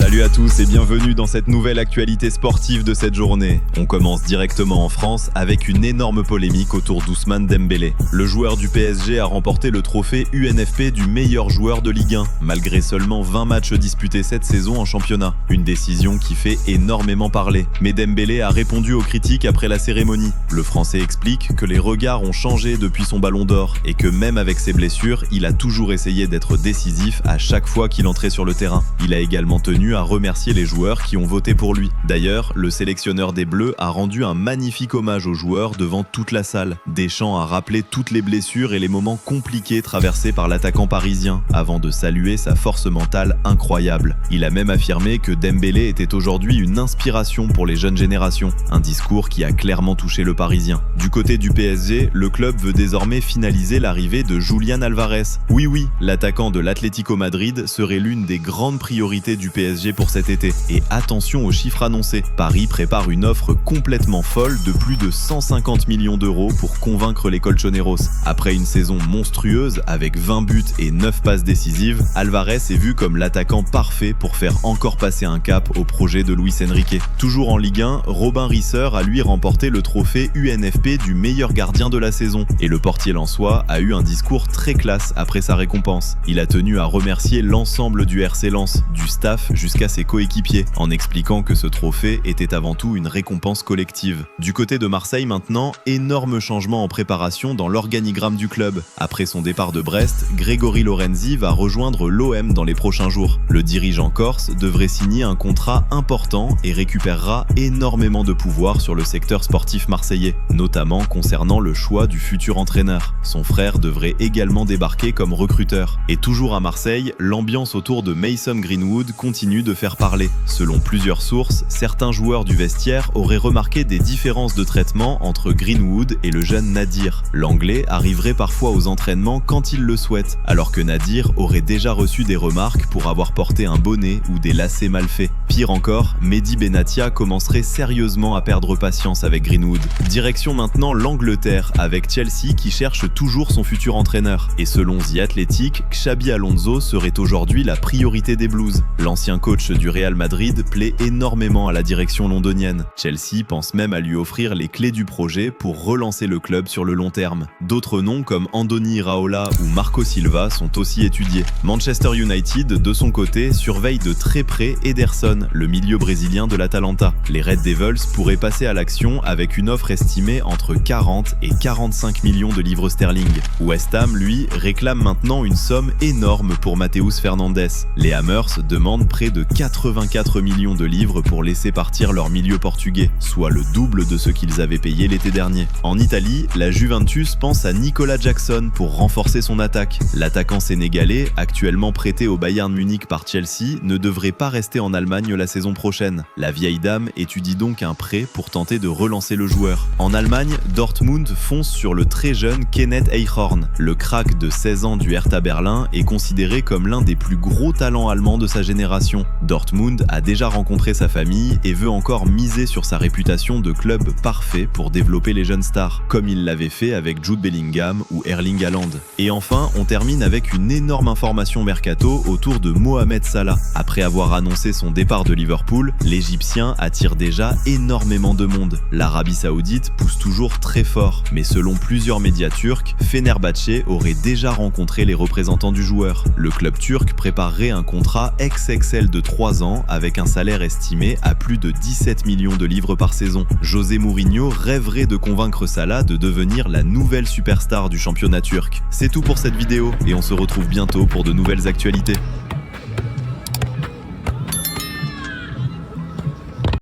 Salut à tous et bienvenue dans cette nouvelle actualité sportive de cette journée. On commence directement en France avec une énorme polémique autour d'Ousmane Dembélé. Le joueur du PSG a remporté le trophée UNFP du meilleur joueur de Ligue 1, malgré seulement 20 matchs disputés cette saison en championnat. Une décision qui fait énormément parler. Mais Dembélé a répondu aux critiques après la cérémonie. Le Français explique que les regards ont changé depuis son ballon d'or et que même avec ses blessures, il a toujours essayé d'être décisif à chaque fois qu'il entrait sur le terrain. Il a également tenu à remercier les joueurs qui ont voté pour lui. D'ailleurs, le sélectionneur des Bleus a rendu un magnifique hommage aux joueurs devant toute la salle. Deschamps a rappelé toutes les blessures et les moments compliqués traversés par l'attaquant parisien, avant de saluer sa force mentale incroyable. Il a même affirmé que Dembélé était aujourd'hui une inspiration pour les jeunes générations, un discours qui a clairement touché le Parisien. Du côté du PSG, le club veut désormais finaliser l'arrivée de Julián Álvarez. Oui, l'attaquant de l'Atlético Madrid serait l'une des grandes priorités du PSG pour cet été. Et attention aux chiffres annoncés. Paris prépare une offre complètement folle de plus de 150 millions d'euros pour convaincre les Colchoneros. Après une saison monstrueuse avec 20 buts et 9 passes décisives, Álvarez est vu comme l'attaquant parfait pour faire encore passer un cap au projet de Luis Enrique. Toujours en Ligue 1, Robin Risser a lui remporté le trophée UNFP du meilleur gardien de la saison. Et le portier lensois a eu un discours très classe après sa récompense. Il a tenu à remercier l'ensemble du RC Lens, du staff jusqu'à ses coéquipiers, en expliquant que ce trophée était avant tout une récompense collective. Du côté de Marseille maintenant, énorme changement en préparation dans l'organigramme du club. Après son départ de Brest, Grégory Lorenzi va rejoindre l'OM dans les prochains jours. Le dirigeant corse devrait signer un contrat important et récupérera énormément de pouvoir sur le secteur sportif marseillais, notamment concernant le choix du futur entraîneur. Son frère devrait également débarquer comme recruteur. Et toujours à Marseille, l'ambiance autour de Mason Greenwood continue de faire parler. Selon plusieurs sources, certains joueurs du vestiaire auraient remarqué des différences de traitement entre Greenwood et le jeune Nadir. L'Anglais arriverait parfois aux entraînements quand il le souhaite, alors que Nadir aurait déjà reçu des remarques pour avoir porté un bonnet ou des lacets mal faits. Pire encore, Mehdi Benatia commencerait sérieusement à perdre patience avec Greenwood. Direction maintenant l'Angleterre, avec Chelsea qui cherche toujours son futur entraîneur. Et selon The Athletic, Xabi Alonso serait aujourd'hui la priorité des Blues. L'ancien coach du Real Madrid plaît énormément à la direction londonienne. Chelsea pense même à lui offrir les clés du projet pour relancer le club sur le long terme. D'autres noms comme Andoni Iraola ou Marco Silva sont aussi étudiés. Manchester United, de son côté, surveille de très près Ederson, le milieu brésilien de l'Atalanta. Les Red Devils pourraient passer à l'action avec une offre estimée entre 40 et 45 millions de livres sterling. West Ham, lui, réclame maintenant une somme énorme pour Matheus Fernandes. Les Hammers demandent près de 84 millions de livres pour laisser partir leur milieu portugais, soit le double de ce qu'ils avaient payé l'été dernier. En Italie, la Juventus pense à Nicolas Jackson pour renforcer son attaque. L'attaquant sénégalais, actuellement prêté au Bayern Munich par Chelsea, ne devrait pas rester en Allemagne la saison prochaine. La vieille dame étudie donc un prêt pour tenter de relancer le joueur. En Allemagne, Dortmund fonce sur le très jeune Kenneth Eichhorn. Le crack de 16 ans du Hertha Berlin est considéré comme l'un des plus gros talents allemands de sa génération. Dortmund a déjà rencontré sa famille et veut encore miser sur sa réputation de club parfait pour développer les jeunes stars, comme il l'avait fait avec Jude Bellingham ou Erling Haaland. Et enfin, on termine avec une énorme information mercato autour de Mohamed Salah. Après avoir annoncé son départ de Liverpool, l'Égyptien attire déjà énormément de monde. L'Arabie Saoudite pousse toujours très fort, mais selon plusieurs médias turcs, Fenerbahçe aurait déjà rencontré les représentants du joueur. Le club turc préparerait un contrat XXL de 3 ans avec un salaire estimé à plus de 17 millions de livres par saison. José Mourinho rêverait de convaincre Salah de devenir la nouvelle superstar du championnat turc. C'est tout pour cette vidéo et on se retrouve bientôt pour de nouvelles actualités.